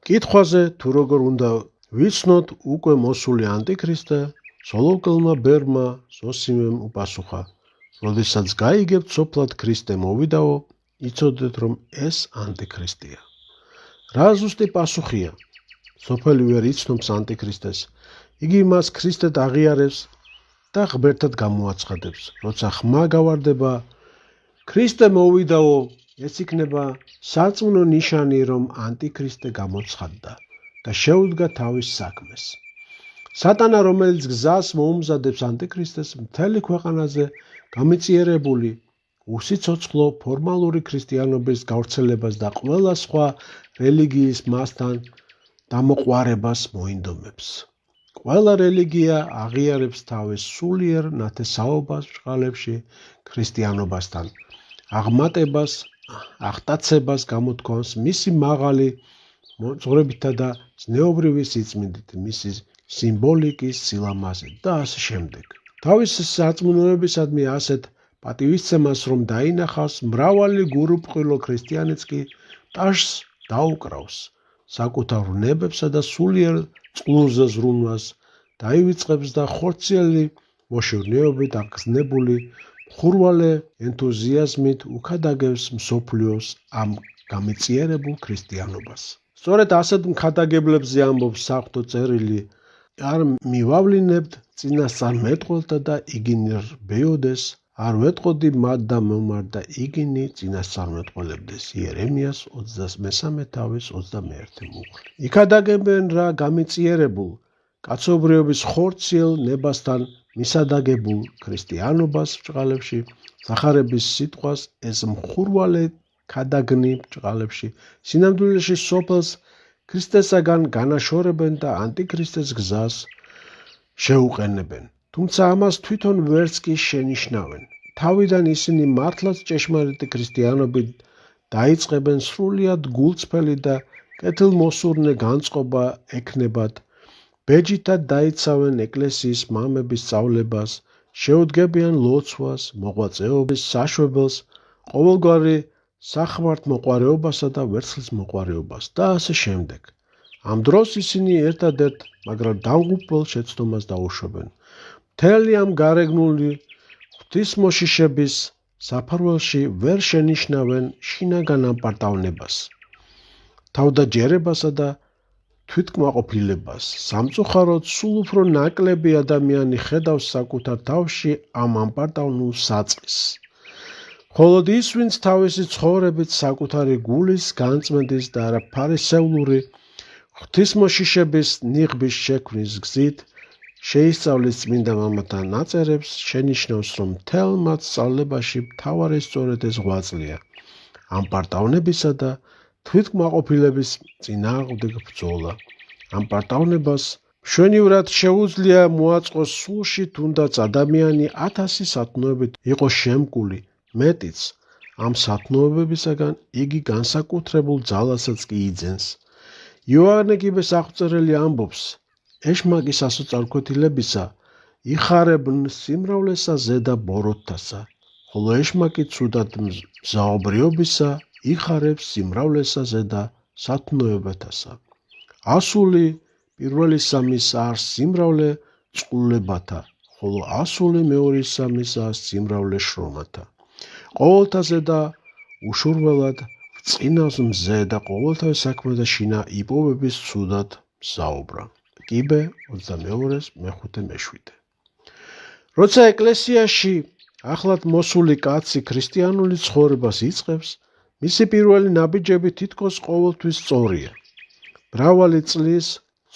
კითხვაზე თუ როგორ უნდა ვიცნოთ უკვე მოსული ანტიქრისტე, სოლოკელმა ბერმა ზოსიმემ უპასუხა, როდესაც გაიგებთ სოფლად ქრისტე მოვიდაო, იცოდეთ რომ ეს ანტიქრისტია. რა ზუსტი პასუხია? სოფელი ვერ იცნობს ანტიქრისტეს, იგი მას ქრისტედ აღიარებს და ღმერთად გამოაცხადებს. როცა ხმა გავარდება, ქრისტე მოვიდაო, ეს იქნება სარწმუნო ნიშანი, რომ ანტიქრისტე გამოცხადდა და შეუდგა თავის საქმეს. სატანა, რომელიც გზას მოუმზადებს ანტიქრისტეს, მთელი ქვეყანაზე გამიწიერებული, უსიცოცხლო ფორმალური ქრისტიანობის გავრცელებას და ყველა სხვა რელიგიის მასთან დამოყვარებას მოინდომებს. ყველა რელიგია აღიარებს თავის სულიერ ნათესაობას ბრწყალებში ქრისტიანობასთან, აღმატებას, აღტაცებას გამოთქვამს მისი მაღალი მოძღვრებითა და ზნეობრივი სიწმინდით, მისი სიმბოლიკის სილამაზით და ასე შემდეგ. თავის სარწმუნოებისადმი ასეთ პატივისცემას რომ დაინახავს, მრავალი გურუპყვილო ქრისტიანიც კი ტაშს დაუკრავს საკუთარ ვნებებსა და სულიერ წყლურზე ზრუნვას დაივიწყებს და ხორციელი მოშოვნეობით აღგზნებული მხურვალე ენთუზიაზმით უქადაგებს მსოფლიოს ამ გამეწიერებულ ქრისტიანობას. სწორედ ასეთ მქადაგებლებზე ამბობს საღვთო წერილი, არ მივავლინებთ წინასწარმეტყველთა და იგინი რბეოდეს, არ ვეტყოდი მათ და მომარდა იგინი წინასწარმეტყველებდეს. იერემიას 33:21 მუხლი. იქადაგებენ რა გამეწიერებულ კაცობრიობის ხორციელ ნებასთან მისადაგებულ ქრისტიანობას ბრწყალებში, სახარების სიტყვას ეს მხურვალე ქადაგნი ბრწყალებში, სინამდვილეში სოფელს ქრისტესაგან განაშორებენ და ანტიქრისტეს გზას შეუყენებენ. თუმცა ამას თვითონ ვერც კი შენიშნავენ. თავიდან ისინი მართლაც ჭეშმარიტი ქრისტიანობით დაიწყებენ სრულიად გულწრფელი და კეთილმოსურნე განწყობა ექნებათ, ბეჯითად დაიცავენ ეკლესიის მამების სწავლებას, შეუდგებიან ლოცვას, მოღვაწეობის საშვებელს, ყოველგვარი სახმართმოყვარეობასა და ვერცხლისმოყვარეობას და ასე შემდეგ. ამ დროს ისინი ერთადერთ, მაგრამ დამღუპველ შეცდომას დაუშვებენ. მთელი ამ გარეგნული ღვთისმოშიშების საფარველში ვერ შენიშნავენ შინაგან ამპარტავნებას, თავდაჯერებასა და თვითკმაყოფილებას. სამწუხაროდ, სულ უფრო ნაკლები ადამიანი ხედავს საკუთარ თავში ამ ამპარტავნულ საწყისს. მხოლოდ ის, ვინც თავისი ცხოვრებით საკუთარი გულის განწმენდის და არაფარისეულური ღვთისმოშიშების ნიღბის შექმნის გზით შეისწავლის წმინდა მამათა ნაწერებს, შენიშნავს, რომ მთელ მათ სწავლებაში მთავარი სწორედ ეს ღვაწლია, ამპარტავნებისა და თვითკმაყოფილების წინააღმდეგ ბრძოლა. ამპარტავნებას მშვენივრად შეუძლია მოაწყოს სულში, თუნდაც ადამიანი 1000 სათნოებით იყოს შემკული, მეტიც, ამ სათნოებებისაგან იგი განსაკუთრებულ ძალასაც კი იძენს. იოანე კიბეს აღწერელი ამბობს, ეშმაკი სასოწარკვეთილებისა იხარებნ სიმრავლესა ზედა ბოროტთასა, ხოლო ეშმაკი ცუდად მზაობრიობისა იხარებს სიმრავლესა ზედა სათნოებათასა. ასული პირველი სამის არ სიმრავლე წყულებათა, ხოლო ასული მეორე სამის არ სიმრავლე შრომათა. ყოველთა ზედა უშურველად წინავს მზე და ყოველთავის საქმე და შინა იპოვების ცუდად მზაობრა. კიბე 22:5-7. როცა ეკლესიაში ახლად მოსული კაცი ქრისტიანული ცხოვრებას იწყებს, მისი პირველი ნაბიჯები თითქოს ყოველთვის სწორია. მრავალი წლის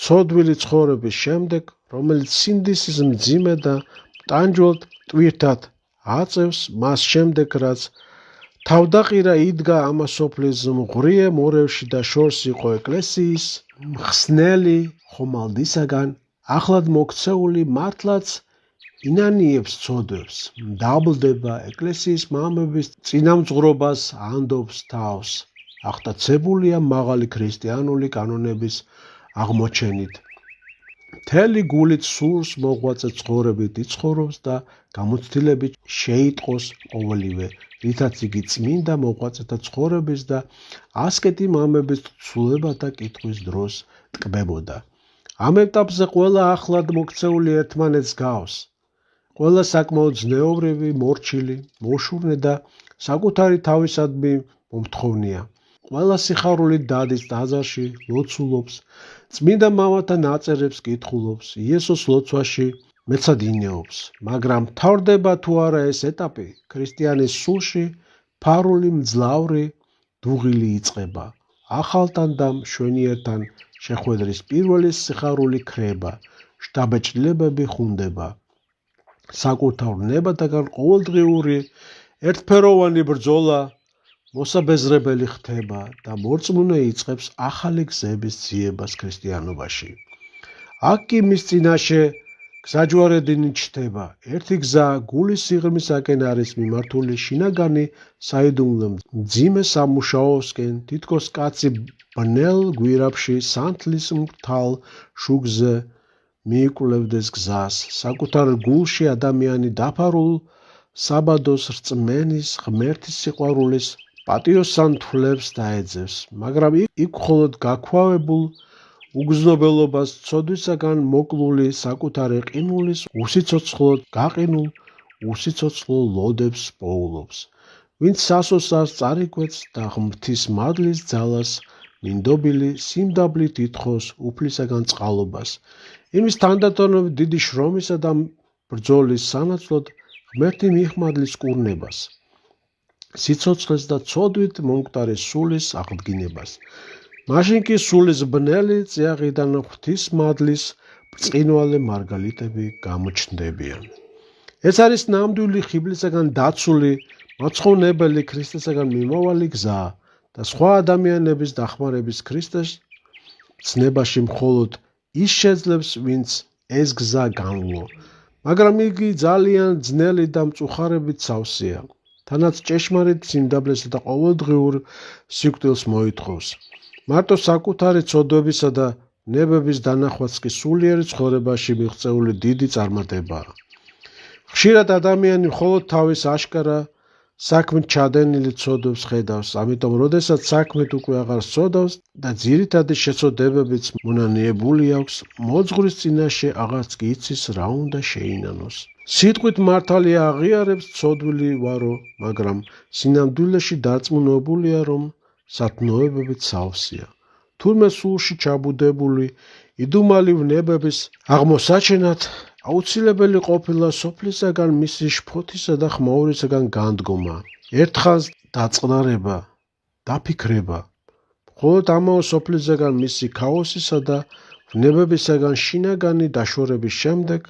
ცოდვილი ცხოვრების შემდეგ, რომელიც სინდისის მძიმე და მტანჯვალ ტვირთად აწევს მას შემდეგ, რაც თავდაყირა იდგა ამასოფლის მღრიე მორევში და შორს იყო ეკლესიის მხსნელი ხომალდისაგან, ახლად მოქცეული მართლაც ინანიებს ცოდვებს, მდაბლდება ეკლესიის მამების წინამძღვრობას ანდობს თავს, აღტაცებულია მაღალი ქრისტიანული კანონების აღმოჩენით. მთელი გულით სურს მოღვაწე ცხოვრებით იცხოვრობს და გამოცდილებით შეიტყოს ყოველივე რითაც იგი წმინდა მოღვაწეთა ცხოვრების და ასკეტი მამების ცვლილებათა კითხვის დროს ტკბებოდა. ამ ეტაპზე ყველა ახლად მოქცეული ერთმანეთს გავს. ყველა საკმაოდ ზნეობრივი, მორჩილი, მოშურნე და საკუთარი თავისადმი მომთხოვნია. ყველა სიხარულით დადის ტაძარში, ლოცულობს, წმინდა მამათა ნაწერებს კითხულობს, იესოს ლოცვაში მეცადინეობს. მაგრამ თავდება თუ არა ეს ეტაპი, ქრისტიანის სულში ფარული მძლავრი დუღილი იწყება. ახალთან და მშვენიერთან შეხვედრის პირველი სიხარული ქრება, შთაბეჭდილებები ხუნდება. საკუთარ ნებათაგან ყოველდღიური ერთფეროვანი ბრძოლა მოსაბეზრებელი ხდება და მორწმუნე იწყებს ახალი გზების ძიებას ქრისტიანობაში. აქ კი მის წინაშე გზაჯვარედინი ჩნდება. ერთი გზა გულის სიღრმისაკენ არის მიმართული შინაგანი საიდუმლო მძიმე სამუშაოსკენ, თითქოს კაცი ბნელ გვირაბში სანთლის მრთალ შუგზე მიიკვლევდეს გზას. საკუთარ გულში ადამიანი დაფარულ საბადოს რწმენის, ღმერთის სიყვარულის პატიოსან თვლებს დაეძებს, მაგრამ იქ მხოლოდ გაქვავებულ უგრძნობელობას ცოდვისაგან მოკლული საკუთარი ყინულის უსიცოცხლოდ გაყინულ უსიცოცხლო ლოდებს პოულობს. ვინც სასოსას წარიკვეთს და ღმრთის მადლის ძალას მინდობილი სიმდაბლით ითხოვს უფლისაგან წყალობას. იმის თანდათანობით დიდი შრომისა და ბრძოლის სანაცვლოდ ღმერთი მიჰმადლის კურნებას, სიცოცხლეს და ცოდვით მომკვდარი სულის აღდგინებას. მაშინ კი სულის ბნელი წიაღიდან ღვთის მადლის ბრწყინვალე მარგალიტები გამოჩნდებიან. ეს არის ნამდვილი ხიბლისაგან დაცული, მაცხოვნებელი ქრისტესაგან მიმავალი გზა და სხვა ადამიანების დახმარების ქრისტეს ცნებაში მხოლოდ ის შეძლებს, ვინც ეს გზა განვლო. მაგრამ იგი ძალიან ძნელი და მწუხარებით სავსეა, თანაც ჭეშმარიტ სიმდაბლესა და ყოველდღიურ სიკვდილს მოითხოვს. მარტო საკუთარი ცოდვებისა და ნებების დანახვაც კი სულიერი ცხოვრებაში მიღწეული დიდი წარმატებაა. ხშირად ადამიანი მხოლოდ თავის აშკარა საქმით ჩადენილი ცოდვებს ხედავს, ამიტომ როდესაც საქმით უკვე აღარ სცოდავს და ძირითადი შეცოდებებიც მონანიებული აქვს, მოძღვრის წინაშე აღარც კი იცის რა უნდა შეინანოს. სიტყვით მართალი აღიარებს ცოდვილი ვარო, მაგრამ სინამდვილეში დარწმუნებულია, რომ სათნოებებით სავსეა. თურმე სულში ჩაბუდებული იდუმალი ვნებების აღმოსაჩენად აუცილებელი ყოფილა სოფლისაგან მისი შფოთისა და ხმაურისაგან განდგომა, ერთხანს დაწყნარება, დაფიქრება. მხოლოდ ამავე სოფლისაგან მისი ქაოსისა და ვნებებისაგან შინაგანი დაშორების შემდეგ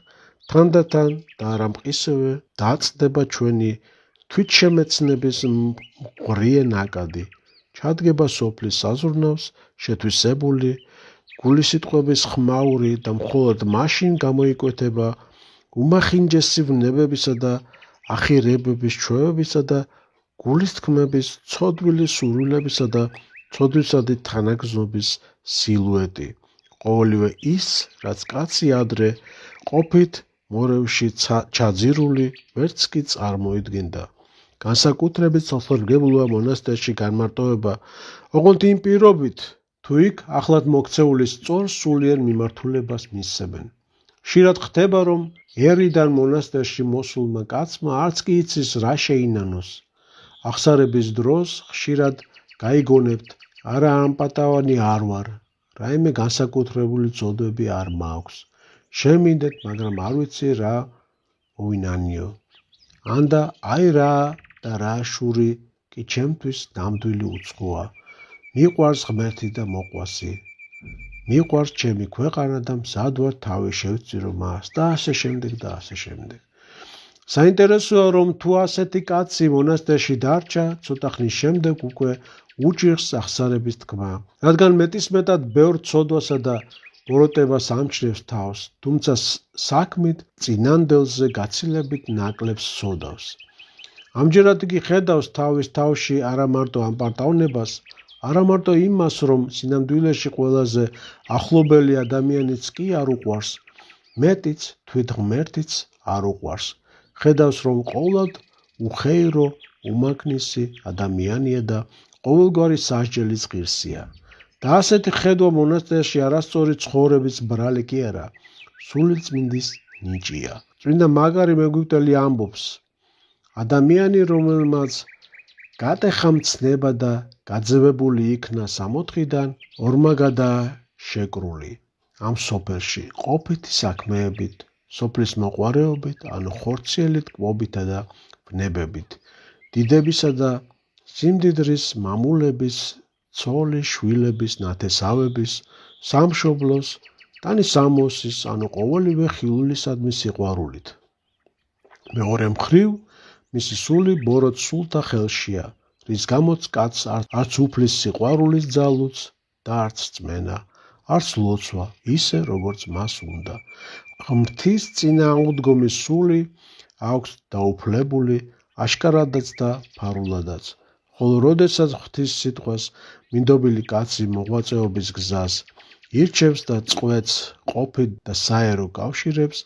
თანდათან და არამყისევე დაწდება ჩვენი თვითშემეცნების მღრიე ნაკადი. ჩადგება სოფლის საზრუნავს შეთვისებული გულისიტყვების ხმაური და მხოლოდ მაშინ გამოიკვეთება უმახინჯესი ვნებებისა და ახირებების ჩვევებისა და გულისთქმების ცოდვილი სურვილებისა და ცოდვისადი თანაგზნობის სილუეტი. ყოველივე ის, რაც კაცი ადრე ყოფით მორევში ჩაძირული ვერც კი წარმოიდგენდა. განსაკუთრებით სოფლმრგებლობა მონასტერში განმარტოვება, ოღონდ იმ პირობით, თუ იქ ახლად მოქცეული სწორ სულიერ მიმართულებას მისცემენ. ხშირად ხდება, რომ ერიდან მონასტერში მოსულმა კაცმა არც კი იცის რა შეინანოს. აღსარების დროს ხშირად გაიგონებთ, არა ამ პატავანი არ ვარ, რაიმე განსაკუთრებული წოდები არ მაქვს. შემინდეთ, მაგრამ არ ვიცი რა მოვინანიო. ანდა აი რა და რა შური კი ჩემთვის ნამდვილი უცხოა. მიყვარს ღმერთი და მოყვასი. მიყვარს ჩემი ქვეყანა და მზად ვარ თავი შევწირო მას და ასე შემდეგ და ასე შემდეგ. საინტერესოა, რომ თუ ასეთი კაცი მონასტერში დარჩა, ცოტა ხნის შემდეგ უკვე უჭირს აღსარების თქმა, რადგან მეტისმეტად ბევრ ცოდვასა და ბოროტებას ამჩნევს თავს, თუმცა საქმით წინანდელზე გაცილებით ნაკლებს სოდავს. ამჯერად იგი ხედავს თავის თავში არა მარტო ამ პარტავნებას, არა მარტო იმას, რომ სინამდვილეში ყველაზე ახლობელი ადამიანიც კი არ უყვარს, მეტიც თვით ღმერთიც არ უყვარს. ხედავს, რომ ყოვლად უხეირო უმაგნესი ადამიანია და ყოველგვარი სასჯელის ღირსია. და ასეთი ხედვა მონასტერში არასწორი ცხოვრების ბრალი კი არა, სულიწმინდის ნიჭია. წმინდა მაგარი მეგვიგვტელი ამბობს, ადამიანი, რომელმაც გატეხა მცნება და გაძევებული იქნა სამოთხიდან, ორმაგადაა შეკრული. ამ სოფელში ყოფითი საქმეებით, სოფლის მოყვარეობით, ანუ ხორციელით, კვობითა და ბნებებით, დიდებისა და სიმდიდრის მამულების, ცოლის, შვილების, ნათესავების, სამშობლოს, ტანისამოსის, ანუ ყოველივე ხილულისადმი სიყვარულით. მეორე მხრივ, მისი სული ბოროტ სულთა ხელშია, რის გამოც კაცს არც უფლის სიყვარულის ძალუც და არც რწმენა, არც ლოცვა, ისე როგორც მას უნდა. ღმრთის წინააღმდგომი სული აქვს დაუფლებული, აშკარადაც და ფარულადაც. ხოლო როდესაც ღვთის სიტყვას მინდობილი კაცი მოღვაწეობის გზას ირჩევს და წყვეტს ყოფით და საერო კავშირებს,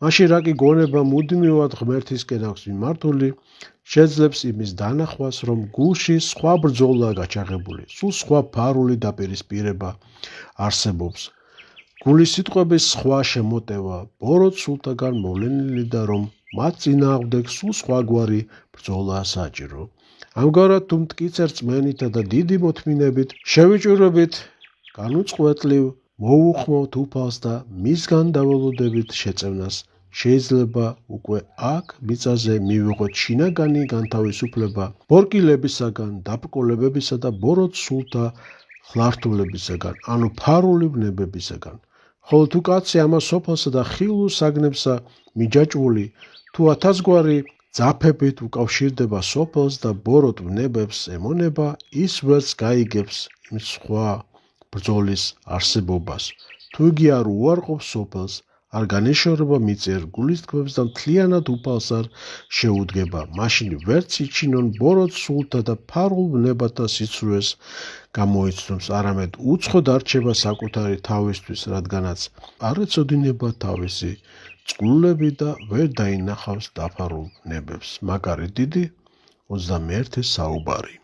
მაშინ რა კი გონება მუდმივად ღმერთისკენ აქვს მიმართული, შეძლებს იმის დანახვას, რომ გულში სხვა ბრძოლაა გაჩაღებული, სულ სხვა ფარული დაპირისპირება არსებობს. გულის სიტყვების სხვა შემოტევა, ბოროტ სულთაგან მოვლენილი და რომ მათ წინააღმდეგ სულ სხვაგვარი ბრძოლაა საჭირო. ამგვარად თუ მტკიცე რწმენითა და დიდი მოთმინებით შევიჭვირებით განუწყვეტლივ მოუხმოვთ უფალს და მისგან დაველოდებით შეწევნას, შეიძლება უკვე აქ მიწაზე მივიღოთ შინაგანი განთავისუფლება ბორკილებისაგან, დაბრკოლებებისა და ბოროტ სულთა ხლართულებისაგან, ანუ ფარული ბნებებისაგან. ხოლო თუ კაცი ამას სოფელსა და ხილულ საგნებსა მიჯაჭვული, თუ ათასგვარი ძაფებით უკავშირდება სოფელს და ბოროტ ბნებებს ემონება, ის ვერც გაიგებს იმ სხვა ბრძოლის არსებობას. თუ იგი არ უარყოფს სოფელს, არ განეშორება მიწერ გულის თქმებს და მთლიანად უფალს არ შეუდგება, მაშინ ვერც იჩინონ ბოროტ სულთა და ფარულ ბნებათა სიცრუეს გამოიცნობს, არამედ უცხოდ არჩება საკუთარი თავისთვის, რადგანაც არ ეწოდინება თავისი წყლულები და ვერ დაინახავს დაფარულ ბნებებს. მაგარი დიდი 21 საუბარი.